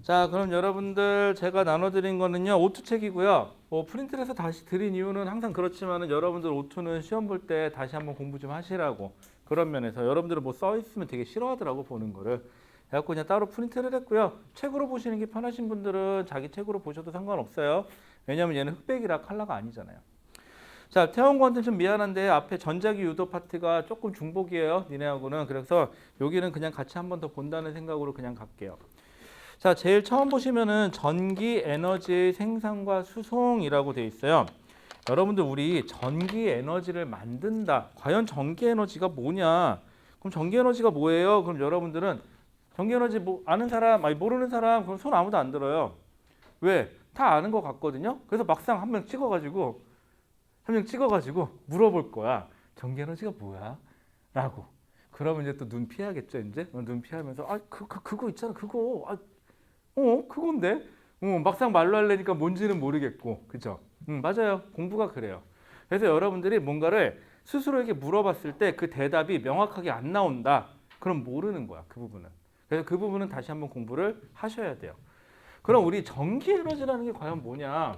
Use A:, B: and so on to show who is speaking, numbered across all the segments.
A: 자, 그럼 여러분들 제가 나눠드린 거는요, 오투책이고요. 프린트를 해서 다시 드린 이유는 항상 그렇지만은 여러분들 오투는 시험 볼 때 다시 한번 공부 좀 하시라고 그런 면에서 여러분들은 뭐 써 있으면 되게 싫어하더라고 보는 거를. 그래갖고 그냥 따로 프린트를 했고요. 책으로 보시는 게 편하신 분들은 자기 책으로 보셔도 상관없어요. 왜냐면 얘는 흑백이라 컬러가 아니잖아요. 자, 태원권은 좀 미안한데 앞에 전자기 유도 파트가 조금 중복이에요. 니네하고는. 그래서 여기는 그냥 같이 한번 더 본다는 생각으로 그냥 갈게요. 자, 제일 처음 보시면은 전기 에너지 생산과 수송이라고 되어 있어요. 여러분들 우리 전기 에너지를 만든다. 과연 전기 에너지가 뭐냐? 그럼 전기 에너지가 뭐예요? 그럼 여러분들은 전기 에너지 뭐 아는 사람, 아니 모르는 사람 그럼 손 아무도 안 들어요. 왜? 다 아는 것 같거든요. 그래서 막상 한 명 찍어가지고 물어볼 거야. 전기 에너지가 뭐야? 라고. 그러면 이제 또 눈 피하겠죠, 이제? 눈 피하면서 그거 있잖아, 그거. 그건데? 막상 말로 하려니까 뭔지는 모르겠고, 그죠? 맞아요. 공부가 그래요. 그래서 여러분들이 뭔가를 스스로에게 물어봤을 때 그 대답이 명확하게 안 나온다. 그럼 모르는 거야, 그 부분은. 그래서 그 부분은 다시 한번 공부를 하셔야 돼요. 그럼 우리 전기 에너지라는 게 과연 뭐냐?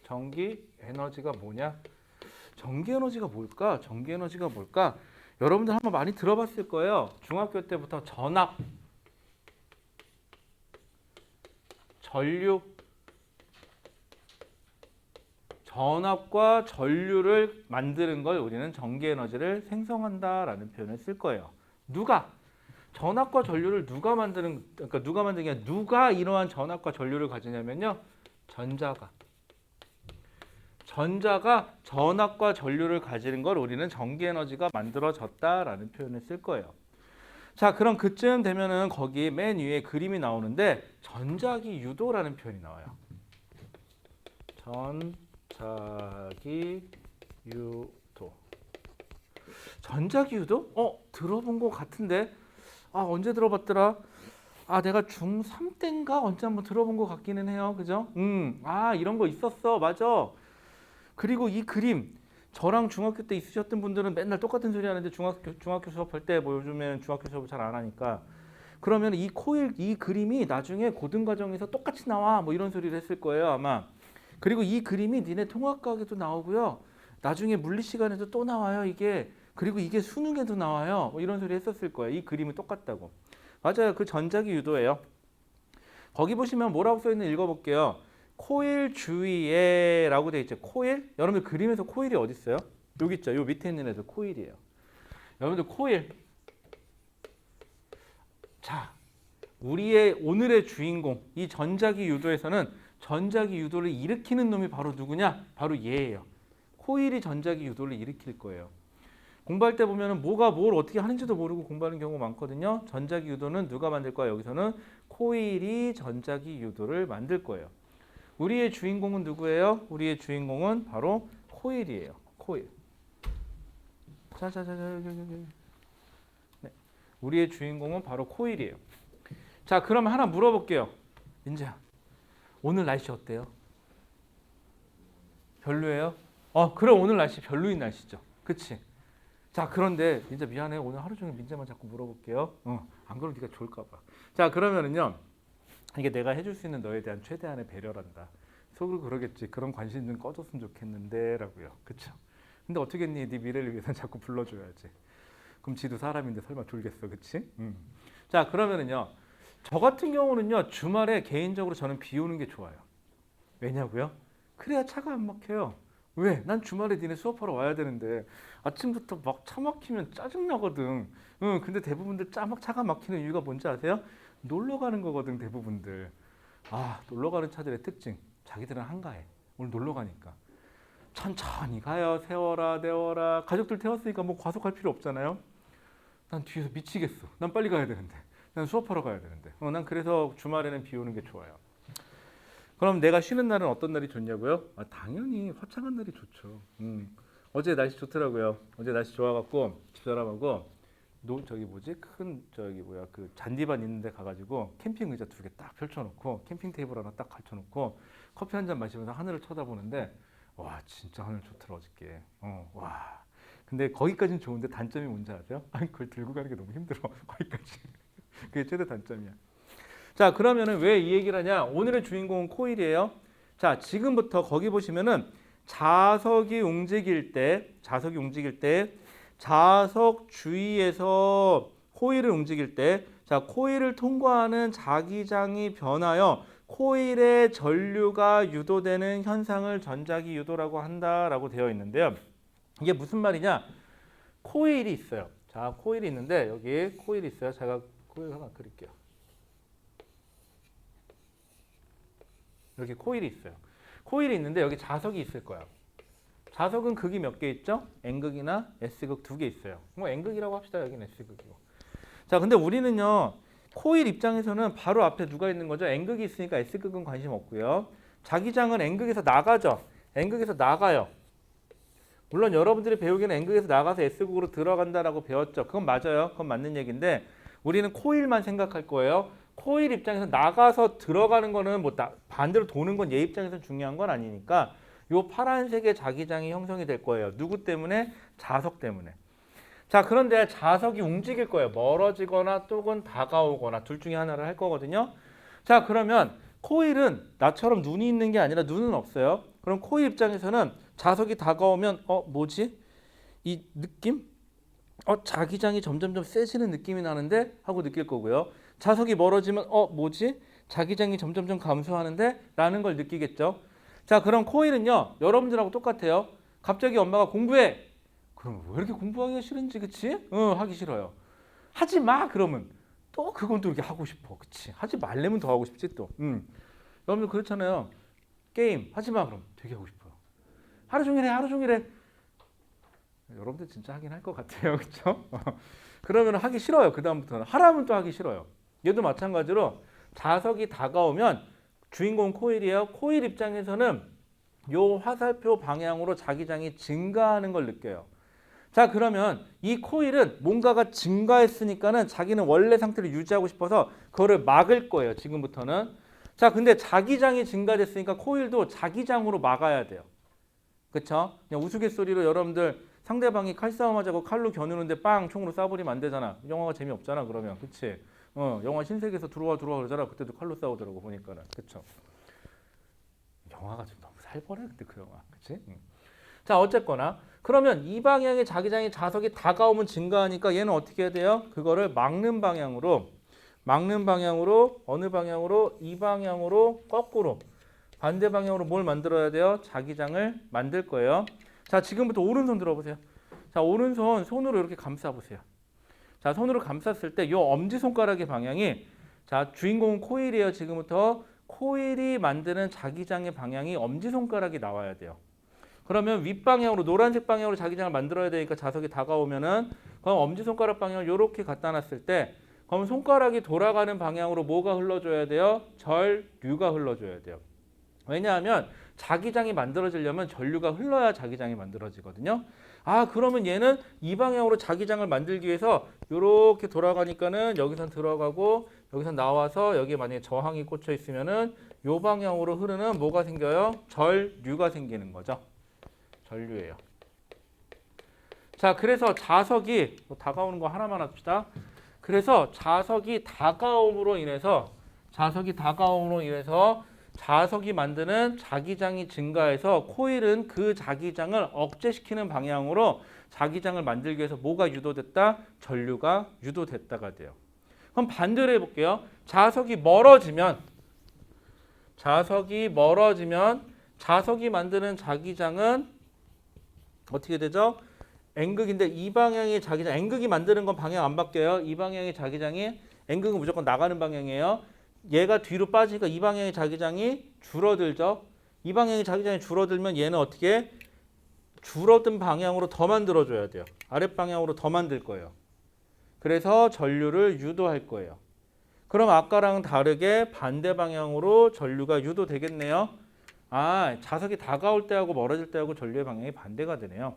A: 전기 에너지가 뭐냐? 전기 에너지가 뭘까? 전기 에너지가 뭘까? 여러분들 한번 많이 들어봤을 거예요. 중학교 때부터 전압, 전류, 전압과 전류를 만드는 걸 우리는 전기 에너지를 생성한다라는 표현을 쓸 거예요. 누가? 전압과 전류를 그러니까 누가 만드는 게 아니라 누가 이러한 전압과 전류를 가지냐면요. 전자가 전압과 전류를 가지는 걸 우리는 전기 에너지가 만들어졌다라는 표현을 쓸 거예요. 자, 그럼 그쯤 되면은 거기 맨 위에 그림이 나오는데 전자기 유도라는 표현이 나와요. 전자기 유도. 전자기 유도? 들어본 것 같은데. 언제 들어봤더라? 내가 중3 때인가 언제 한번 들어본 것 같기는 해요. 그죠? 이런 거 있었어. 맞아. 그리고 이 그림 저랑 중학교 때 있으셨던 분들은 맨날 똑같은 소리 하는데 중학교 수업할 때 뭐 요즘에는 중학교 수업을 잘 안 하니까 그러면 이 코일 이 그림이 나중에 고등과정에서 똑같이 나와 뭐 이런 소리를 했을 거예요 아마. 그리고 이 그림이 니네 통합과학에도 나오고요. 나중에 물리 시간에도 또 나와요 이게. 그리고 이게 수능에도 나와요. 뭐 이런 소리 했었을 거예요. 이 그림은 똑같다고. 맞아요. 그 전자기 유도예요. 거기 보시면 뭐라고 써 있는지 읽어볼게요. 코일 주위에 라고 되어 있죠. 코일? 여러분들 그림에서 코일이 어디 있어요? 여기 있죠. 요 밑에 있는 애들 코일이에요. 여러분들 코일. 자, 우리의 오늘의 주인공 이 전자기 유도에서는 전자기 유도를 일으키는 놈이 바로 누구냐? 바로 얘예요. 코일이 전자기 유도를 일으킬 거예요. 공부할 때 보면은 뭐가 뭘 어떻게 하는지도 모르고 공부하는 경우가 많거든요. 전자기 유도는 누가 만들 거야? 여기서는 코일이 전자기 유도를 만들 거예요. 우리의 주인공은 누구예요? 우리의 주인공은 바로 코일이에요. 코일. 자자자자. 네. 우리의 주인공은 바로 코일이에요. 자, 그럼 하나 물어볼게요. 민지야, 오늘 날씨 어때요? 별로예요? 그럼 오늘 날씨 별로인 날씨죠. 그치? 자, 그런데 민자 미안해. 오늘 하루 종일 민자만 자꾸 물어볼게요. 안 그러면 네가 좋을까 봐. 자, 그러면은요. 이게 내가 해줄 수 있는 너에 대한 최대한의 배려란다. 속으로 그러겠지. 그런 관심 좀 꺼줬으면 좋겠는데 라고요. 그쵸? 근데 어떻겠니? 네 미래를 위해서 자꾸 불러줘야지. 그럼 지도 사람인데 설마 졸겠어. 그치? 자, 그러면은요. 저 같은 경우는요. 주말에 개인적으로 저는 비 오는 게 좋아요. 왜냐고요? 그래야 차가 안 막혀요. 왜? 난 주말에 니네 수업하러 와야 되는데 아침부터 막 차 막히면 짜증나거든. 근데 대부분들 차가 막히는 이유가 뭔지 아세요? 놀러 가는 거거든 대부분들. 놀러 가는 차들의 특징. 자기들은 한가해. 오늘 놀러 가니까. 천천히 가요. 세워라 내워라. 가족들 태웠으니까 뭐 과속할 필요 없잖아요. 난 뒤에서 미치겠어. 난 빨리 가야 되는데. 난 수업하러 가야 되는데. 난 그래서 주말에는 비 오는 게 좋아요. 그럼 내가 쉬는 날은 어떤 날이 좋냐고요? 당연히 화창한 날이 좋죠. 어제 날씨 좋더라고요. 어제 날씨 좋아갖고 집사람하고 저기 뭐지 그 잔디밭 있는데 가가지고 캠핑 의자 2개 딱 펼쳐놓고 캠핑 테이블 하나 딱 갖춰놓고 커피 한 잔 마시면서 하늘을 쳐다보는데 와 진짜 하늘 좋더라 어저께. 와. 근데 거기까지는 좋은데 단점이 뭔지 아세요? 그걸 들고 가는 게 너무 힘들어. 거기까지. 그게 최대 단점이야. 자, 그러면은 왜 이 얘기를 하냐? 오늘의 주인공은 코일이에요. 자, 지금부터 거기 보시면은 자석이 움직일 때 자석 주위에서 코일을 움직일 때, 자, 코일을 통과하는 자기장이 변하여 코일의 전류가 유도되는 현상을 전자기 유도라고 한다라고 되어 있는데요. 이게 무슨 말이냐? 코일이 있어요. 자, 코일이 있는데 여기 코일이 있어요. 제가 코일 하나 그릴게요. 여기 코일이 있어요. 코일이 있는데 여기 자석이 있을 거야. 자석은 극이 몇 개 있죠? N극이나 S극 2개 있어요. 뭐 N극이라고 합시다. 여기는 S극이고. 자, 근데 우리는요. 코일 입장에서는 바로 앞에 누가 있는 거죠? N극이 있으니까 S극은 관심 없고요. 자기장은 N극에서 나가죠. N극에서 나가요. 물론 여러분들이 배우기는 N극에서 나가서 S극으로 들어간다라고 배웠죠. 그건 맞아요. 그건 맞는 얘기인데 우리는 코일만 생각할 거예요. 코일 입장에서 나가서 들어가는 거는 뭐 반대로 도는 건 얘 입장에서 중요한 건 아니니까 요 파란색의 자기장이 형성이 될 거예요. 누구 때문에? 자석 때문에. 자, 그런데 자석이 움직일 거예요. 멀어지거나 또는 다가오거나 둘 중에 하나를 할 거거든요. 자, 그러면 코일은 나처럼 눈이 있는 게 아니라 눈은 없어요. 그럼 코일 입장에서는 자석이 다가오면 뭐지? 이 느낌? 자기장이 점점점 세지는 느낌이 나는데 하고 느낄 거고요. 자석이 멀어지면 뭐지? 자기장이 점점점 감소하는데 라는 걸 느끼겠죠. 자, 그럼 코일은요. 여러분들하고 똑같아요. 갑자기 엄마가 공부해. 그럼 왜 이렇게 공부하기가 싫은지, 그치? 하기 싫어요. 하지 마 그러면 또 그건 또 이렇게 하고 싶어. 그치? 하지 말려면 더 하고 싶지 또. 여러분들 그렇잖아요. 게임 하지 마 그럼 되게 하고 싶어요. 하루 종일 해. 여러분들 진짜 하긴 할 것 같아요. 그렇죠? 그러면 하기 싫어요. 그 다음부터는 하라면 또 하기 싫어요. 얘도 마찬가지로 자석이 다가오면 주인공 코일이에요. 코일 입장에서는 요 화살표 방향으로 자기장이 증가하는 걸 느껴요. 자, 그러면 이 코일은 뭔가가 증가했으니까는 자기는 원래 상태를 유지하고 싶어서 그거를 막을 거예요. 지금부터는. 자, 근데 자기장이 증가됐으니까 코일도 자기장으로 막아야 돼요. 그쵸? 그냥 우스갯소리로 여러분들 상대방이 칼싸움 하자고 칼로 겨누는데 빵 총으로 쏴버리면 안 되잖아. 영화가 재미없잖아 그러면. 그치? 영화 신세계에서 들어와 그러잖아. 그때도 칼로 싸우더라고 보니까는. 그쵸? 영화가 좀 너무 살벌해 근데 그 영화. 그치? 자, 어쨌거나 그러면 이 방향의 자기장이 자석이 다가오면 증가하니까 얘는 어떻게 해야 돼요? 그거를 막는 방향으로 어느 방향으로? 이 방향으로 거꾸로 반대 방향으로 뭘 만들어야 돼요? 자기장을 만들 거예요. 자, 지금부터 오른손 들어보세요. 자, 오른손 손으로 이렇게 감싸 보세요. 자, 손으로 감쌌을 때 이 엄지손가락의 방향이, 자, 주인공은 코일이에요. 지금부터 코일이 만드는 자기장의 방향이 엄지손가락이 나와야 돼요. 그러면 윗방향으로 노란색 방향으로 자기장을 만들어야 되니까 자석이 다가오면은 그럼 엄지손가락 방향을 이렇게 갖다 놨을 때 그럼 손가락이 돌아가는 방향으로 뭐가 흘러줘야 돼요? 전류가 흘러줘야 돼요. 왜냐하면 자기장이 만들어지려면 전류가 흘러야 자기장이 만들어지거든요. 그러면 얘는 이 방향으로 자기장을 만들기 위해서 이렇게 돌아가니까는 여기선 들어가고 여기선 나와서 여기에 만약에 저항이 꽂혀 있으면은 이 방향으로 흐르는 뭐가 생겨요? 전류가 생기는 거죠. 전류예요. 자, 그래서 자석이 다가오는 거 하나만 합시다. 그래서 자석이 다가옴으로 인해서 자석이 만드는 자기장이 증가해서 코일은 그 자기장을 억제시키는 방향으로 자기장을 만들기 위해서 뭐가 유도됐다? 전류가 유도됐다가 돼요. 그럼 반대로 해볼게요. 자석이 멀어지면 자석이 만드는 자기장은 어떻게 되죠? N극인데 이 방향의 자기장, N극이 만드는 건 방향 안 바뀌어요. 이 방향의 자기장이, N극은 무조건 나가는 방향이에요. 얘가 뒤로 빠지니까 이 방향의 자기장이 줄어들죠. 이 방향의 자기장이 줄어들면 얘는 어떻게? 줄어든 방향으로 더 만들어줘야 돼요. 아랫방향으로 더 만들 거예요. 그래서 전류를 유도할 거예요. 그럼 아까랑 다르게 반대 방향으로 전류가 유도되겠네요. 자석이 다가올 때하고 멀어질 때하고 전류의 방향이 반대가 되네요.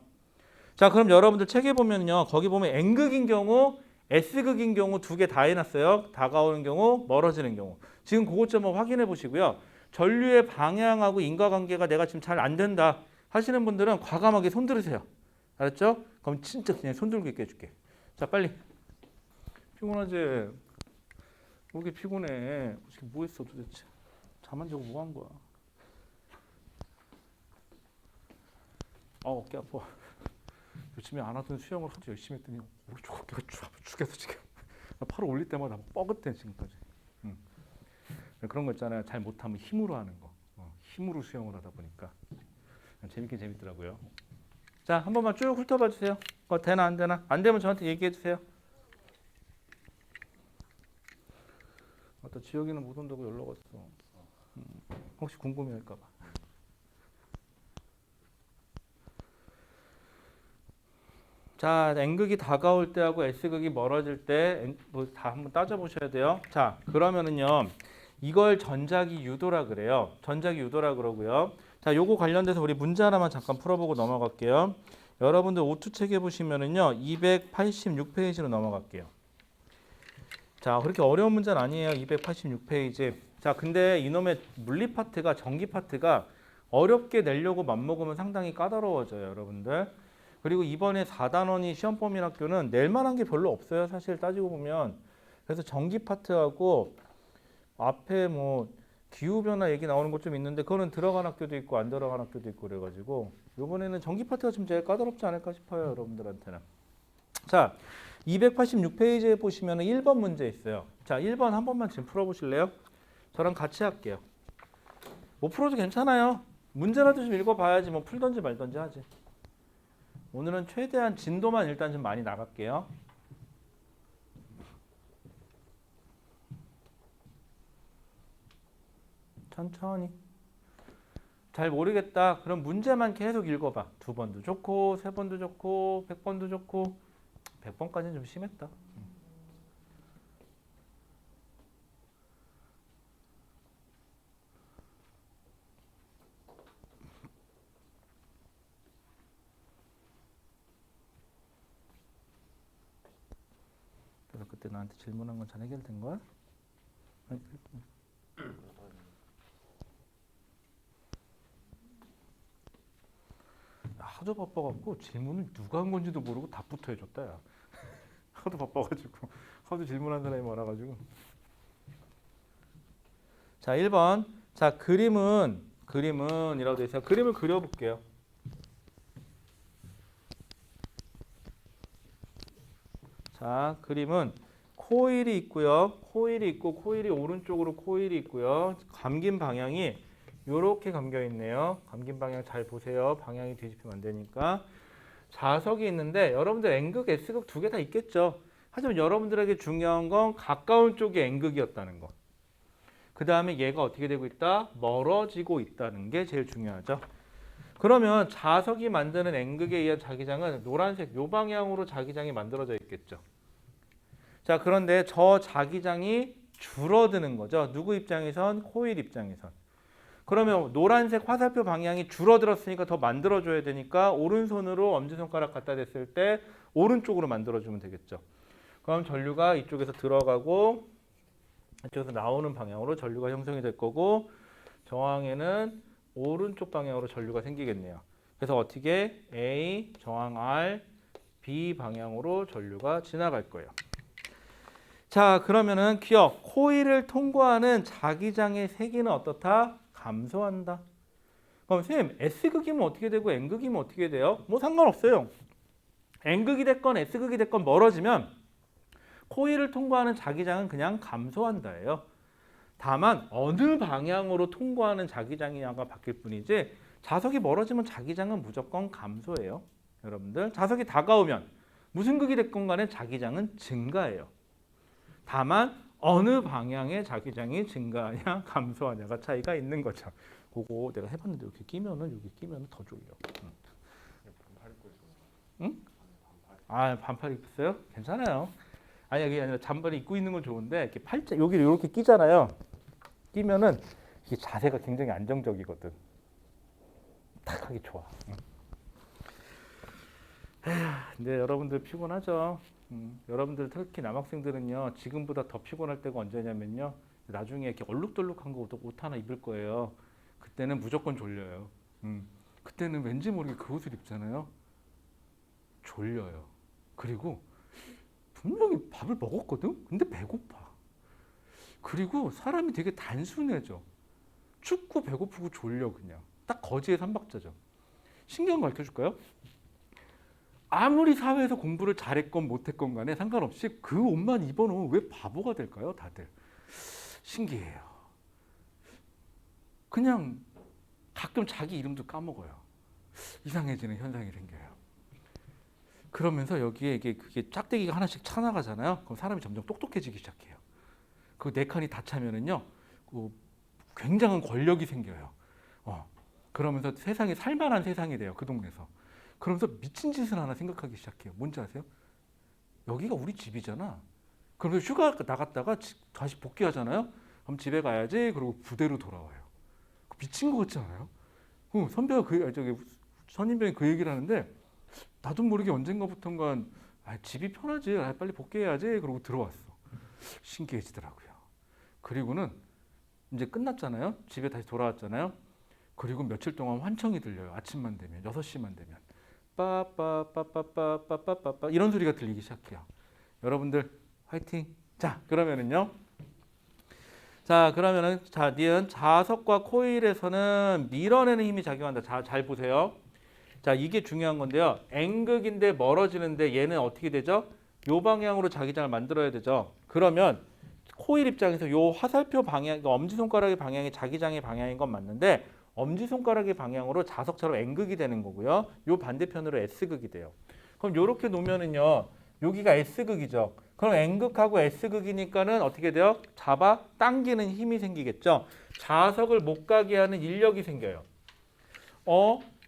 A: 자, 그럼 여러분들 책에 보면요. 거기 보면 N극인 경우, S극인 경우 두 개 다 해놨어요. 다가오는 경우, 멀어지는 경우. 지금 그것 좀 확인해 보시고요. 전류의 방향하고 인과관계가 내가 지금 잘 안 된다 하시는 분들은 과감하게 손 들으세요. 알았죠? 그럼 진짜 그냥 손 들고 있게 해줄게. 자, 빨리. 피곤하지? 왜 이렇게 피곤해? 어떻게 뭐 했어 도대체? 잠 안 자고 뭐 한 거야? 어깨 아파. 요즘에 안 하던 수영을 아주 열심히 했더니 오른쪽 어깨가 죽겠어 지금. 팔을 올릴 때마다 뻐긋해 지금까지. 그런 거 있잖아요. 잘 못하면 힘으로 하는 거. 힘으로 수영을 하다 보니까 재밌긴 재밌더라고요. 자, 한 번만 쭉 훑어봐 주세요. 되나 안 되나? 안 되면 저한테 얘기해 주세요. 또 지혁이는 못 온다고 연락 왔어. 혹시 궁금해할까 봐. 자, N극이 다가올 때하고 S극이 멀어질 때 뭐 다 한번 따져보셔야 돼요. 자, 그러면은요. 이걸 전자기 유도라 그래요. 전자기 유도라 그러고요. 자, 요거 관련돼서 우리 문제 하나만 잠깐 풀어보고 넘어갈게요. 여러분들 오투 책에 보시면은요. 286페이지로 넘어갈게요. 자, 그렇게 어려운 문제는 아니에요. 286페이지. 자, 근데 이놈의 물리 파트가 전기 파트가 어렵게 내려고 맘먹으면 상당히 까다로워져요, 여러분들. 그리고 이번에 4단원이 시험 범위 학교는 낼 만한 게 별로 없어요. 사실 따지고 보면. 그래서 전기 파트하고 앞에 뭐 기후 변화 얘기 나오는 것 좀 있는데 그거는 들어간 학교도 있고 안 들어간 학교도 있고 그래가지고 이번에는 전기 파트가 좀 제일 까다롭지 않을까 싶어요, 여러분들한테는. 자, 286페이지에 보시면 1번 문제 있어요. 자, 1번 한 번만 지금 풀어보실래요? 저랑 같이 할게요. 못 풀어도 괜찮아요. 문제라도 좀 읽어봐야지 뭐 풀던지 말던지 하지. 오늘은 최대한 진도만 일단 좀 많이 나갈게요. 천천히. 잘 모르겠다. 그럼 문제만 계속 읽어봐. 2번도 좋고 3번도 좋고 100번도 좋고 100번까지는 좀 심했다. 그래서 그때 나한테 질문한 건 잘 해결된 거야? 하도 바빠갖고 질문을 누가 한 건지도 모르고 답부터 해줬다 야. 하도 바빠가지고 하도 질문한 사람이 많아가지고. 자, 1번. 자, 그림은이라고 돼 있어요. 그림을 그려볼게요. 자, 그림은 코일이 있고요. 코일이 있고 코일이 오른쪽으로 코일이 있고요. 감긴 방향이 이렇게 감겨 있네요. 감긴 방향 잘 보세요. 방향이 뒤집히면 안 되니까. 자석이 있는데 여러분들 N극, S극 두 개 다 있겠죠. 하지만 여러분들에게 중요한 건 가까운 쪽이 N극이었다는 거. 그 다음에 얘가 어떻게 되고 있다? 멀어지고 있다는 게 제일 중요하죠. 그러면 자석이 만드는 N극에 의한 자기장은 노란색 요 방향으로 자기장이 만들어져 있겠죠. 자, 그런데 저 자기장이 줄어드는 거죠. 누구 입장에선? 코일 입장에선. 그러면 노란색 화살표 방향이 줄어들었으니까 더 만들어줘야 되니까 오른손으로 엄지손가락 갖다 댔을 때 오른쪽으로 만들어주면 되겠죠. 그럼 전류가 이쪽에서 들어가고 이쪽에서 나오는 방향으로 전류가 형성이 될 거고 저항에는 오른쪽 방향으로 전류가 생기겠네요. 그래서 어떻게 A, 저항 R, B 방향으로 전류가 지나갈 거예요. 자, 그러면은 기억, 코일을 통과하는 자기장의 세기는 어떻다? 감소한다. 그럼 선생님, S극이면 어떻게 되고 N극이면 어떻게 돼요? 뭐 상관없어요. N극이 됐건 S극이 됐건 멀어지면 코일을 통과하는 자기장은 그냥 감소한다예요. 다만 어느 방향으로 통과하는 자기장이냐가 바뀔 뿐이지 자석이 멀어지면 자기장은 무조건 감소해요. 여러분들, 자석이 다가오면 무슨 극이 됐건 간에 자기장은 증가해요. 다만 어느 방향의 자기장이 증가하냐 감소하냐가 차이가 있는 거죠. 그거 내가 해봤는데 이렇게 끼면은 여기 끼면은 더 졸려. 응? 아, 반팔 입었어요? 괜찮아요. 아니 그게 아니라 잠바를 입고 있는 건 좋은데 이렇게 팔자 여기 이렇게 끼잖아요. 끼면은 이게 자세가 굉장히 안정적이거든. 딱 하기 좋아. 근데 여러분들 피곤하죠. 여러분들 특히 남학생들은요 지금보다 더 피곤할 때가 언제냐면요 나중에 이렇게 얼룩덜룩한 거 옷 하나 입을 거예요. 그때는 무조건 졸려요. 그때는 왠지 모르게 그 옷을 입잖아요. 졸려요. 그리고 분명히 밥을 먹었거든. 근데 배고파. 그리고 사람이 되게 단순해져. 춥고 배고프고 졸려 그냥. 딱 거지의 삼박자죠. 신기한 거 가르쳐줄까요? 아무리 사회에서 공부를 잘했건 못했건 간에 상관없이 그 옷만 입어놓으면 왜 바보가 될까요? 다들. 신기해요. 그냥 가끔 자기 이름도 까먹어요. 이상해지는 현상이 생겨요. 그러면서 여기에 그게 짝대기가 하나씩 차나가잖아요. 그럼 사람이 점점 똑똑해지기 시작해요. 그 네 칸이 다 차면은요, 굉장한 권력이 생겨요. 그러면서 세상이 살만한 세상이 돼요. 그 동네에서. 그러면서 미친 짓을 하나 생각하기 시작해요. 뭔지 아세요? 여기가 우리 집이잖아. 그러면서 휴가 나갔다가 다시 복귀하잖아요. 그럼 집에 가야지. 그리고 부대로 돌아와요. 미친 거 같지 않아요? 선배가 선임병이 그 얘기를 하는데 나도 모르게 언젠가부턴가 집이 편하지. 빨리 복귀해야지. 그러고 들어왔어. 신기해지더라고요. 그리고는 이제 끝났잖아요. 집에 다시 돌아왔잖아요. 그리고 며칠 동안 환청이 들려요. 아침만 되면 6시만 되면 빠빠빠빠빠빠빠빠 이런 소리가 들리기 시작해요. 여러분들 화이팅. 자, 그러면은요. 니은 자석과 코일에서는 밀어내는 힘이 작용한다. 잘 보세요. 자, 이게 중요한 건데요. N극인데 멀어지는데 얘는 어떻게 되죠? 요 방향으로 자기장을 만들어야 되죠. 그러면 코일 입장에서 요 화살표 방향, 엄지손가락의 방향이 자기장의 방향인 건 맞는데 엄지손가락의 방향으로 자석처럼 N극이 되는 거고요. 요 반대편으로 S극이 돼요. 그럼 요렇게 놓으면은요. 여기가 S극이죠. 그럼 N극하고 S극이니까는 어떻게 돼요? 잡아 당기는 힘이 생기겠죠. 자석을 못 가게 하는 인력이 생겨요.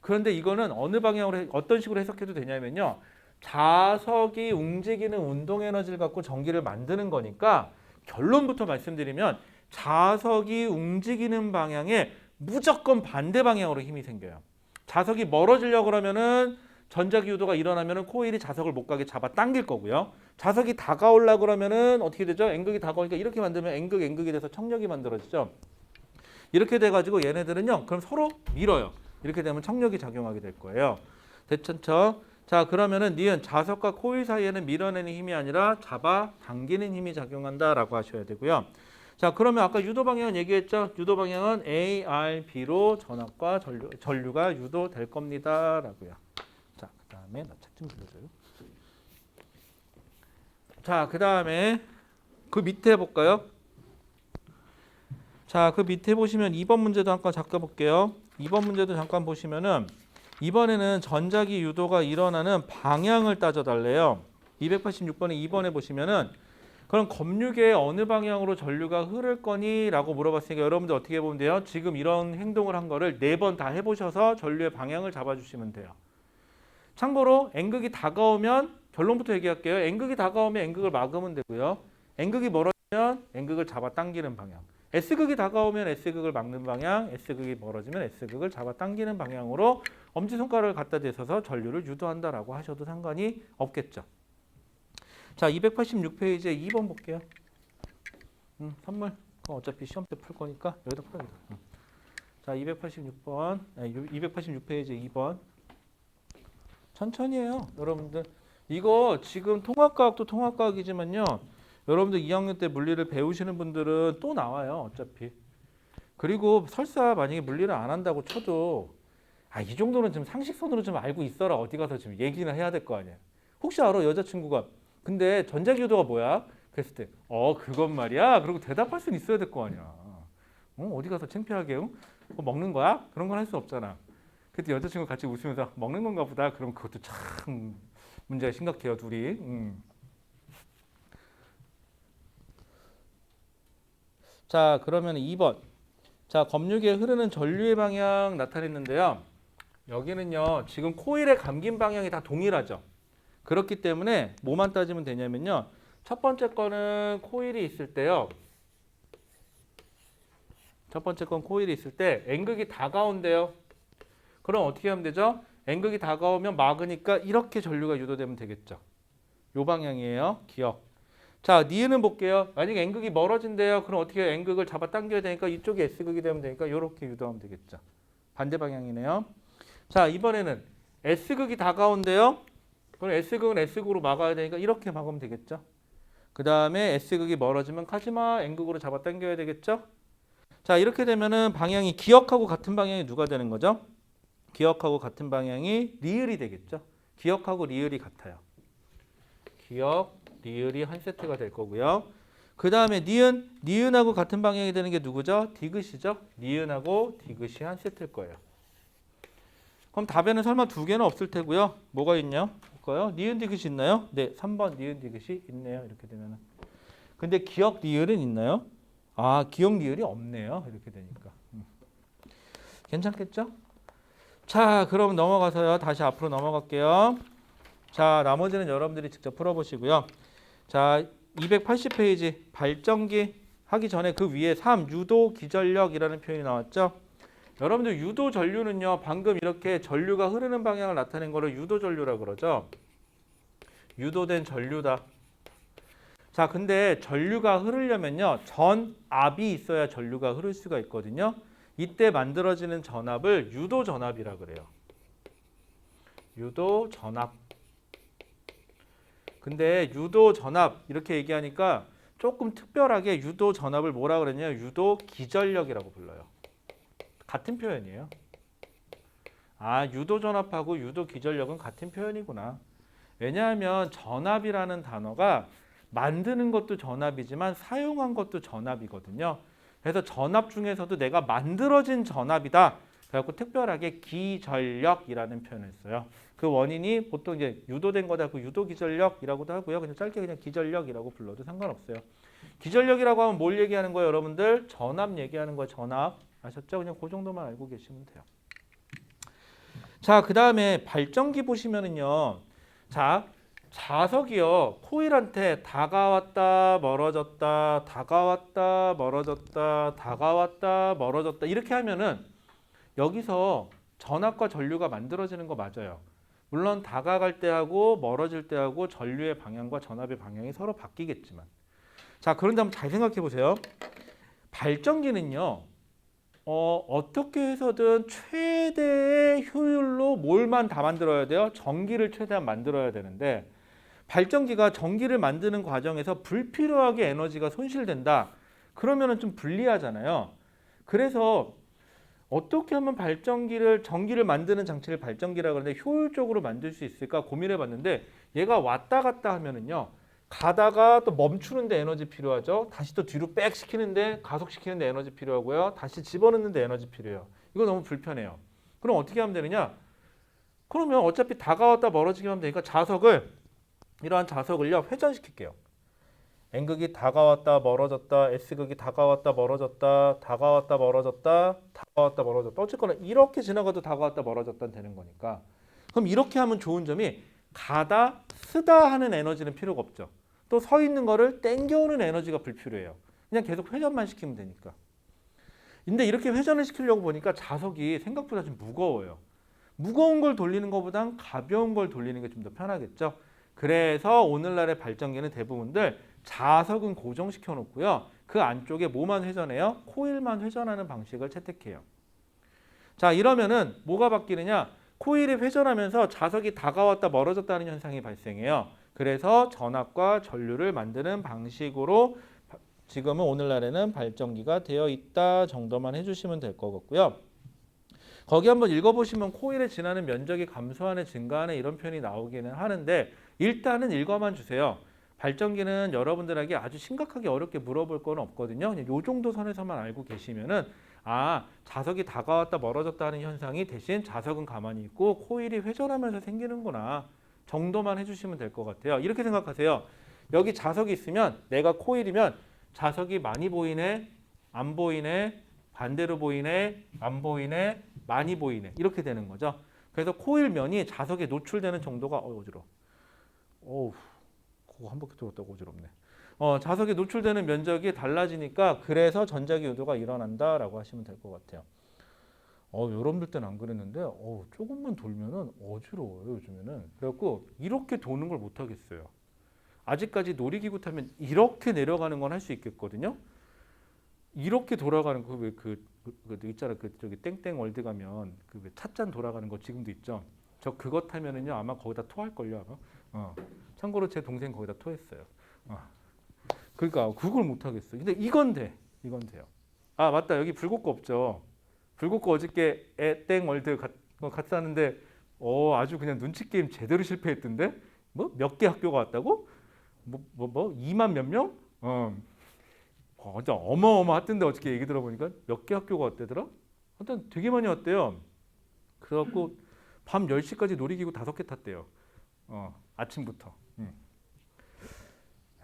A: 그런데 이거는 어느 방향으로 어떤 식으로 해석해도 되냐면요. 자석이 움직이는 운동 에너지를 갖고 전기를 만드는 거니까 결론부터 말씀드리면 자석이 움직이는 방향에 무조건 반대 방향으로 힘이 생겨요. 자석이 멀어지려고 그러면은 전자기 유도가 일어나면은 코일이 자석을 못 가게 잡아 당길 거고요. 자석이 다가오려고 그러면은 어떻게 되죠? N극이 다가오니까 이렇게 만들면 N극이 돼서 청력이 만들어지죠. 이렇게 돼가지고 얘네들은요. 그럼 서로 밀어요. 이렇게 되면 청력이 작용하게 될 거예요. 됐죠? 자, 그러면은 니은 자석과 코일 사이에는 밀어내는 힘이 아니라 잡아 당기는 힘이 작용한다라고 하셔야 되고요. 자, 그러면 아까 유도 방향은 얘기했죠? 유도 방향은 A, R, B로 전압과 전류가 유도될 겁니다라고요. 자, 그다음에 나 책 좀 빌려줘요. 자, 그다음에 그 밑에 해볼까요? 자, 그 밑에 보시면 2번 문제도 잠깐 볼게요. 2번 문제도 잠깐 보시면은 이번에는 전자기 유도가 일어나는 방향을 따져달래요. 286번에 2번에 보시면은 그럼 검유계의 어느 방향으로 전류가 흐를 거니? 라고 물어봤으니까 여러분들 어떻게 보면 돼요? 지금 이런 행동을 한 거를 4번 다 해보셔서 전류의 방향을 잡아주시면 돼요. 참고로 N극이 다가오면 결론부터 얘기할게요. N극이 다가오면 N극을 막으면 되고요. N극이 멀어지면 N극을 잡아당기는 방향. S극이 다가오면 S극을 막는 방향, S극이 멀어지면 S극을 잡아당기는 방향으로 엄지손가락을 갖다 대셔서 전류를 유도한다라고 하셔도 상관이 없겠죠. 자, 286페이지에 2번 볼게요. 선물. 어차피 시험 때 풀 거니까 여기다 풀어야겠다. 자, 286페이지 2번. 천천히 해요, 여러분들. 이거 지금 통합과학도 통합과학이지만요. 여러분들 2학년 때 물리를 배우시는 분들은 또 나와요, 어차피. 그리고 설사 만약에 물리를 안 한다고 쳐도 이 정도는 좀 상식선으로 좀 알고 있어라. 어디 가서 지금 얘기는 해야 될 거 아니야. 혹시 알아? 여자친구가 근데 전자기유도가 뭐야? 그랬을 때 그건 말이야. 그리고 대답할 수는 있어야 될 거 아니야. 어디 가서 창피하게 먹는 거야? 그런 건 할 수 없잖아. 그때 여자친구 같이 웃으면서 먹는 건가 보다. 그럼 그것도 참 문제가 심각해요, 둘이. 자, 그러면 2번. 자, 검유계에 흐르는 전류의 방향 나타냈는데요. 여기는요, 지금 코일에 감긴 방향이 다 동일하죠. 그렇기 때문에 뭐만 따지면 되냐면요. 첫 번째 거는 코일이 있을 때요. 첫 번째 건 코일이 있을 때 N극이 다가온대요. 그럼 어떻게 하면 되죠? N극이 다가오면 막으니까 이렇게 전류가 유도되면 되겠죠. 요 방향이에요. 기억. 자, 니은은 볼게요. 만약에 N극이 멀어진대요. 그럼 어떻게 해요? N극을 잡아 당겨야 되니까 이쪽이 S극이 되면 되니까 이렇게 유도하면 되겠죠. 반대 방향이네요. 자, 이번에는 S극이 다가온대요. 그럼 S극은 S극으로 막아야 되니까 이렇게 막으면 되겠죠. 그 다음에 S극이 멀어지면 가지마 N극으로 잡아 당겨야 되겠죠? 자, 이렇게 되면은 방향이 기역하고 같은 방향이 누가 되는 거죠? 기역하고 같은 방향이 리을이 되겠죠? 기역하고 리을이 같아요. 기역, 리을이 한 세트가 될 거고요. 그 다음에 니은하고 같은 방향이 되는 게 누구죠? 디귿이죠? 니은하고 디귿이 한 세트일 거예요. 그럼 답에는 설마 두 개는 없을 테고요. 뭐가 있냐? 볼까요? 니은 디귿이 있나요? 네, 3번 니은 디귿이 있네요. 이렇게 되면은. 근데 기역 리을은 있나요? 아, 기역 리을이 없네요. 이렇게 되니까. 괜찮겠죠? 자, 그럼 넘어가서요. 다시 앞으로 넘어갈게요. 자, 나머지는 여러분들이 직접 풀어보시고요. 자, 280페이지 발전기 하기 전에 그 위에 3 유도 기전력이라는 표현이 나왔죠. 여러분들 유도 전류는요. 방금 이렇게 전류가 흐르는 방향을 나타낸 거를 유도 전류라고 그러죠. 유도된 전류다. 자, 근데 전류가 흐르려면요. 전압이 있어야 전류가 흐를 수가 있거든요. 이때 만들어지는 전압을 유도 전압이라 그래요. 유도 전압. 근데 유도 전압 이렇게 얘기하니까 조금 특별하게 유도 전압을 뭐라 그랬냐? 유도 기전력이라고 불러요. 같은 표현이에요. 아, 유도 전압하고 유도 기전력은 같은 표현이구나. 왜냐하면 전압이라는 단어가 만드는 것도 전압이지만 사용한 것도 전압이거든요. 그래서 전압 중에서도 내가 만들어진 전압이다. 그래갖고 특별하게 기전력이라는 표현을 써요. 그 원인이 보통 이제 유도된 거다. 그 유도 기전력이라고도 하고요. 그냥 짧게 그냥 기전력이라고 불러도 상관없어요. 기전력이라고 하면 뭘 얘기하는 거예요, 여러분들? 전압 얘기하는 거예요. 전압. 아셨죠? 그냥 그 정도만 알고 계시면 돼요. 자, 그 다음에 발전기 보시면은요. 자, 자석이요. 코일한테 다가왔다, 멀어졌다, 다가왔다, 멀어졌다, 다가왔다, 멀어졌다. 이렇게 하면은 여기서 전압과 전류가 만들어지는 거 맞아요. 물론 다가갈 때하고 멀어질 때하고 전류의 방향과 전압의 방향이 서로 바뀌겠지만. 자, 그런데 한번 잘 생각해 보세요. 발전기는요. 어떻게 해서든 최대의 효율로 뭘만 다 만들어야 돼요? 전기를 최대한 만들어야 되는데 발전기가 전기를 만드는 과정에서 불필요하게 에너지가 손실된다. 그러면은 좀 불리하잖아요. 그래서 어떻게 하면 전기를 만드는 장치를 발전기라고 하는데 효율적으로 만들 수 있을까 고민해 봤는데 얘가 왔다 갔다 하면은요. 가다가 또 멈추는데 에너지 필요하죠. 다시 또 뒤로 백 시키는데 가속시키는데 에너지 필요하고요. 다시 집어넣는데 에너지 필요해요. 이거 너무 불편해요. 그럼 어떻게 하면 되느냐? 그러면 어차피 다가왔다 멀어지게 하면 되니까 이러한 자석을요. 회전시킬게요. N극이 다가왔다 멀어졌다, S극이 다가왔다 멀어졌다, 다가왔다 멀어졌다, 다가왔다 멀어졌다. 어쨌거나 이렇게 지나가도 다가왔다 멀어졌다 되는 거니까. 그럼 이렇게 하면 좋은 점이 가다 쓰다 하는 에너지는 필요가 없죠. 또 서 있는 거를 땡겨오는 에너지가 불필요해요. 그냥 계속 회전만 시키면 되니까. 근데 이렇게 회전을 시키려고 보니까 자석이 생각보다 좀 무거워요. 무거운 걸 돌리는 것보단 가벼운 걸 돌리는 게 좀 더 편하겠죠. 그래서 오늘날의 발전기는 대부분들 자석은 고정시켜 놓고요. 그 안쪽에 뭐만 회전해요? 코일만 회전하는 방식을 채택해요. 자, 이러면은 뭐가 바뀌느냐? 코일이 회전하면서 자석이 다가왔다 멀어졌다는 현상이 발생해요. 그래서 전압과 전류를 만드는 방식으로 지금은 오늘날에는 발전기가 되어 있다 정도만 해주시면 될 것 같고요. 거기 한번 읽어보시면 코일에 지나는 면적이 감소하는 증가하는 이런 표현이 나오기는 하는데 일단은 읽어만 주세요. 발전기는 여러분들에게 아주 심각하게 어렵게 물어볼 건 없거든요. 이 정도 선에서만 알고 계시면은 자석이 다가왔다 멀어졌다 하는 현상이 대신 자석은 가만히 있고 코일이 회전하면서 생기는구나 정도만 해주시면 될 것 같아요. 이렇게 생각하세요. 여기 자석이 있으면 내가 코일이면 자석이 많이 보이네, 안 보이네, 반대로 보이네, 안 보이네, 많이 보이네 이렇게 되는 거죠. 그래서 코일 면이 자석에 노출되는 정도가 어지러워. 그거 한 바퀴 돌았다고 어지럽네. 자석에 노출되는 면적이 달라지니까 그래서 전자기 유도가 일어난다라고 하시면 될 것 같아요. 여러분들 때는 안 그랬는데 조금만 돌면은 어지러워요 요즘에는. 그래갖고 이렇게 도는 걸 못 하겠어요. 아직까지 놀이기구 타면 이렇게 내려가는 건 할 수 있겠거든요. 이렇게 돌아가는 그 있잖아 저기 땡땡 월드 가면 그 찻잔 돌아가는 거 지금도 있죠. 저 그거 타면은요 아마 거기다 토할 걸요 아마. 참고로 제 동생 거기다 토했어요. 그러니까 그걸 못 하겠어. 근데 이건 돼. 이건 돼요. 아 맞다. 여기 불국거 없죠. 불국거 어저께 땡월드 같이 하는데 아주 그냥 눈치 게임 제대로 실패했던데. 뭐 몇 개 학교가 왔다고? 2만 몇 명? 진짜 어마어마했던데 어저께 얘기 들어보니까 몇 개 학교가 왔대더라? 하여튼 되게 많이 왔대요. 그래갖고 밤 10시까지 놀이기구 5개 탔대요. 아침부터.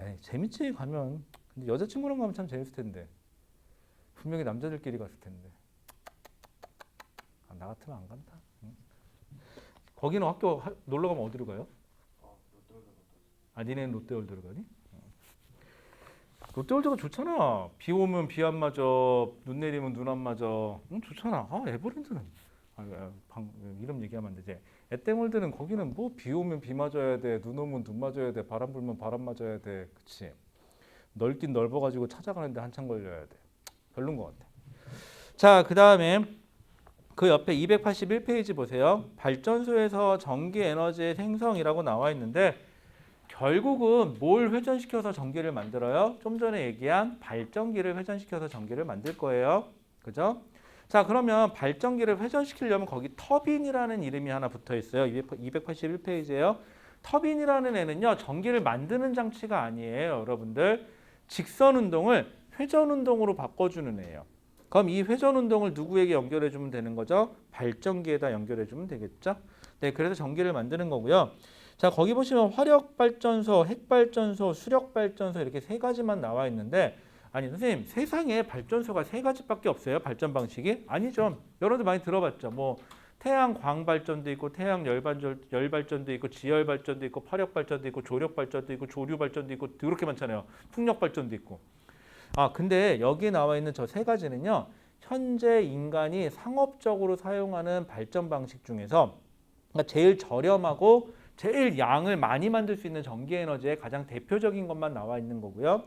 A: 에이, 재밌지 가면. 근데 여자친구랑 가면 참 재밌을 텐데. 분명히 남자들끼리 갔을 텐데. 나 같으면 안 간다. 거기는 학교 놀러 가면 어디로 가요? 니네는 롯데월드로 가니? 롯데월드가 좋잖아. 비 오면 비 안 맞아. 눈 내리면 눈 안 맞아. 좋잖아. 에버랜드는 이름 얘기하면 안 되지. 롯데월드는 거기는 뭐 비 오면 비 맞아야 돼. 눈 오면 눈 맞아야 돼. 바람 불면 바람 맞아야 돼. 그치? 넓긴 넓어가지고 찾아가는데 한참 걸려야 돼. 별론 것 같아. 자, 그 다음에 그 옆에 281페이지 보세요. 발전소에서 전기 에너지의 생성이라고 나와 있는데 결국은 뭘 회전시켜서 전기를 만들어요? 좀 전에 얘기한 발전기를 회전시켜서 전기를 만들 거예요. 그죠? 자, 그러면 발전기를 회전시키려면 거기 터빈이라는 이름이 하나 붙어 있어요. 281페이지에요. 터빈이라는 애는요, 전기를 만드는 장치가 아니에요, 여러분들. 직선 운동을 회전 운동으로 바꿔주는 애예요. 그럼 이 회전 운동을 누구에게 연결해 주면 되는 거죠? 발전기에다 연결해 주면 되겠죠? 네, 그래서 전기를 만드는 거고요. 자, 거기 보시면 화력발전소, 핵발전소, 수력발전소 이렇게 세 가지만 나와 있는데 아니 선생님 세상에 발전소가 세 가지밖에 없어요? 발전 방식이? 아니죠. 여러분들 많이 들어봤죠. 뭐 태양광발전도 있고 태양열발전도 있고 지열발전도 있고 화력발전도 있고 조력발전도 있고 조류발전도 있고 그렇게 많잖아요. 풍력발전도 있고. 근데 여기 나와 있는 저 세 가지는요. 현재 인간이 상업적으로 사용하는 발전 방식 중에서 제일 저렴하고 제일 양을 많이 만들 수 있는 전기 에너지의 가장 대표적인 것만 나와 있는 거고요.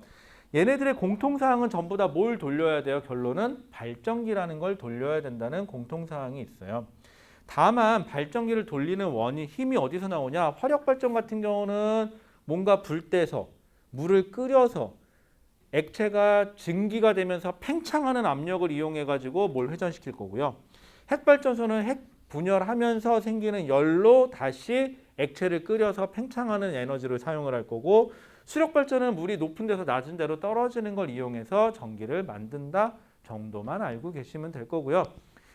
A: 얘네들의 공통사항은 전부 다 뭘 돌려야 돼요? 결론은 발전기라는 걸 돌려야 된다는 공통사항이 있어요. 다만 발전기를 돌리는 원인, 힘이 어디서 나오냐? 화력발전 같은 경우는 뭔가 불 떼서 물을 끓여서 액체가 증기가 되면서 팽창하는 압력을 이용해 가지고 뭘 회전시킬 거고요. 핵발전소는 핵 분열하면서 생기는 열로 다시 액체를 끓여서 팽창하는 에너지를 사용을 할 거고, 수력발전은 물이 높은 데서 낮은 데로 떨어지는 걸 이용해서 전기를 만든다 정도만 알고 계시면 될 거고요.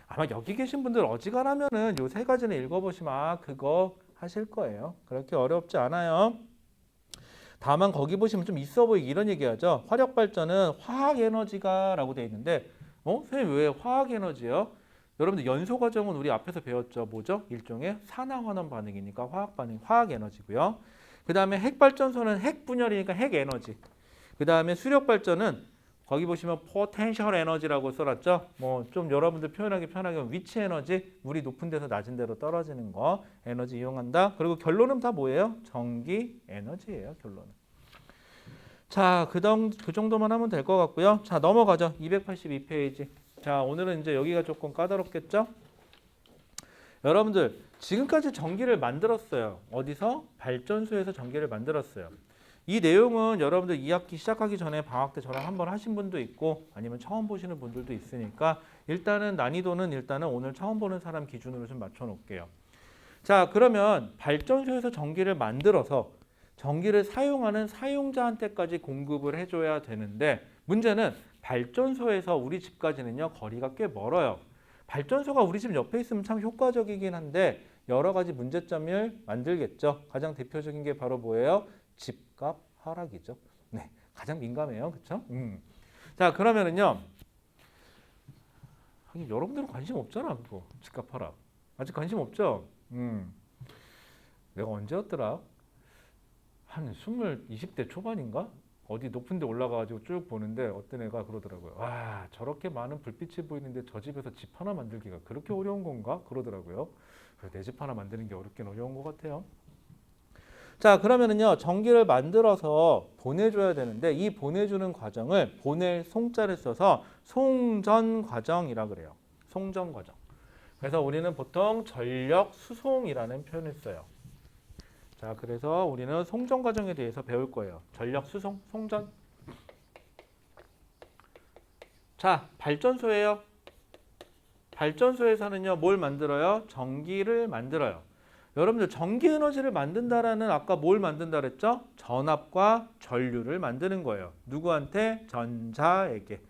A: 아마 여기 계신 분들 어지간하면은 요 세 가지는 읽어보시면 그거 하실 거예요. 그렇게 어렵지 않아요. 다만 거기 보시면 좀 있어 보이게 이런 얘기하죠. 화력발전은 화학에너지가 라고 되어 있는데 선생님 왜 화학에너지요? 여러분들 연소 과정은 우리 앞에서 배웠죠. 뭐죠? 일종의 산화환원 반응이니까 화학 반응, 화학 에너지고요. 그 다음에 핵발전소는 핵 분열이니까 핵 에너지. 그 다음에 수력발전은 거기 보시면 포텐셜 에너지라고 써놨죠. 뭐 좀 여러분들 표현하기 편하게 위치 에너지, 물이 높은 데서 낮은 데로 떨어지는 거 에너지 이용한다. 그리고 결론은 다 뭐예요? 전기 에너지예요. 결론은. 자, 그 정도만 하면 될 것 같고요. 자, 넘어가죠. 282페이지. 자, 오늘은 이제 여기가 조금 까다롭겠죠? 여러분들 지금까지 전기를 만들었어요. 어디서? 발전소에서 전기를 만들었어요. 이 내용은 여러분들 2학기 시작하기 전에 방학 때 저랑 한번 하신 분도 있고 아니면 처음 보시는 분들도 있으니까 일단은 난이도는 오늘 처음 보는 사람 기준으로 좀 맞춰 놓을게요. 자, 그러면 발전소에서 전기를 만들어서 전기를 사용하는 사용자한테까지 공급을 해줘야 되는데 문제는 발전소에서 우리 집까지는요 거리가 꽤 멀어요. 발전소가 우리 집 옆에 있으면 참 효과적이긴 한데 여러 가지 문제점을 만들겠죠. 가장 대표적인 게 바로 뭐예요? 집값 하락이죠. 네, 가장 민감해요, 그렇죠? 자, 그러면은요, 하긴 여러분들은 관심 없잖아, 그거 집값 하락. 아직 관심 없죠? 내가 언제였더라? 한 20대 초반인가? 어디 높은 데 올라가가지고 쭉 보는데 어떤 애가 그러더라고요. 와, 저렇게 많은 불빛이 보이는데 저 집에서 집 하나 만들기가 그렇게 어려운 건가? 그러더라고요. 내 집 하나 만드는 게 어렵긴 어려운 것 같아요. 자, 그러면은요, 전기를 만들어서 보내줘야 되는데 이 보내주는 과정을 보낼 송자를 써서 송전 과정이라 그래요. 송전 과정. 그래서 우리는 보통 전력 수송이라는 표현을 써요. 자, 그래서 우리는 송전 과정에 대해서 배울 거예요. 전력 수송, 송전. 자, 발전소예요. 발전소에서는요, 뭘 만들어요? 전기를 만들어요. 여러분들 전기 에너지를 만든다라는 아까 뭘 만든다 그랬죠? 전압과 전류를 만드는 거예요. 누구한테? 전자에게.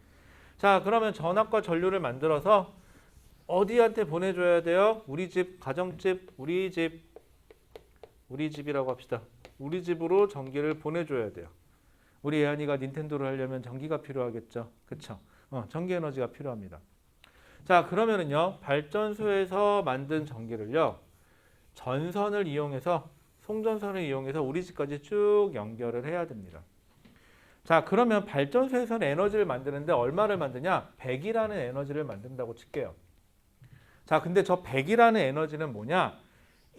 A: 자, 그러면 전압과 전류를 만들어서 어디한테 보내줘야 돼요? 우리 집, 가정집, 우리 집이라고 합시다. 우리 집으로 전기를 보내줘야 돼요. 우리 예한이가 닌텐도를 하려면 전기가 필요하겠죠. 그쵸? 전기 에너지가 필요합니다. 자, 그러면은요, 발전소에서 만든 전기를요, 전선을 이용해서, 송전선을 이용해서 우리 집까지 쭉 연결을 해야 됩니다. 자, 그러면 발전소에서는 에너지를 만드는데 얼마를 만드냐? 100이라는 에너지를 만든다고 칠게요. 자, 근데 저 100이라는 에너지는 뭐냐?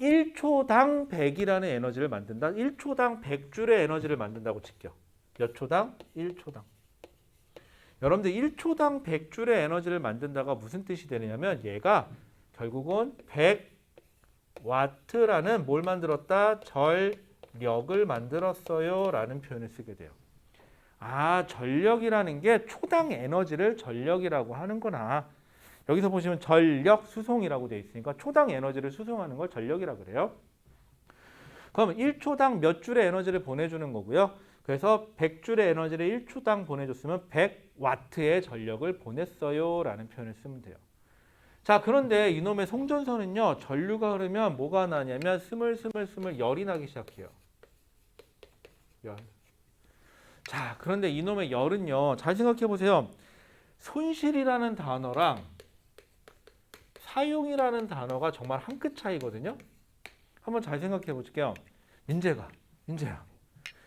A: 1초당 100이라는 에너지를 만든다. 1초당 100줄의 에너지를 만든다고 칠게요. 몇 초당? 1초당. 여러분들 1초당 100줄의 에너지를 만든다가 무슨 뜻이 되느냐면 얘가 결국은 100와트라는 뭘 만들었다? 전력을 만들었어요 라는 표현을 쓰게 돼요. 아, 전력이라는 게 초당 에너지를 전력이라고 하는구나. 여기서 보시면 전력 수송이라고 되어 있으니까 초당 에너지를 수송하는 걸 전력이라고 그래요. 그럼 1초당 몇 줄의 에너지를 보내주는 거고요. 그래서 100줄의 에너지를 1초당 보내줬으면 100와트의 전력을 보냈어요 라는 표현을 쓰면 돼요. 자, 그런데 이놈의 송전선은요, 전류가 흐르면 뭐가 나냐면 스물스물 열이 나기 시작해요. 열. 자, 그런데 이놈의 열은요, 잘 생각해 보세요. 손실이라는 단어랑 사용이라는 단어가 정말 한 끗 차이거든요. 한번 잘 생각해 볼게요. 민재야.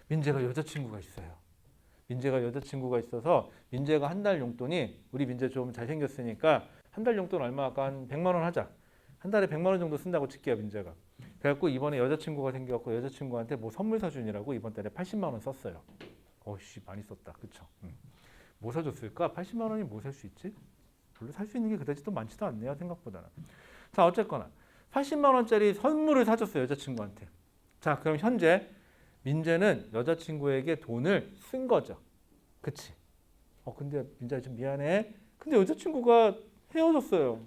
A: 민재가 여자친구가 있어요. 민재가 여자친구가 있어서 민재가 한 달 용돈이, 우리 민재 좀 잘생겼으니까 한 달 용돈 얼마 아까 한 100만 원 하자. 한 달에 100만 원 정도 쓴다고 칠게요, 민재가. 그래갖고 이번에 여자친구가 생겨갖고 여자친구한테 뭐 선물 사주니라고 이번 달에 80만 원 썼어요. 어이씨, 많이 썼다. 그쵸? 뭐 사줬을까? 80만 원이 뭐 살 수 있지? 별로 살 수 있는 게 그다지 또 많지도 않네요, 생각보다는. 자, 어쨌거나 80만 원짜리 선물을 사줬어요, 여자친구한테. 자, 그럼 현재 민재는 여자친구에게 돈을 쓴 거죠. 그치? 근데 민재야 좀 미안해. 근데 여자친구가 헤어졌어요.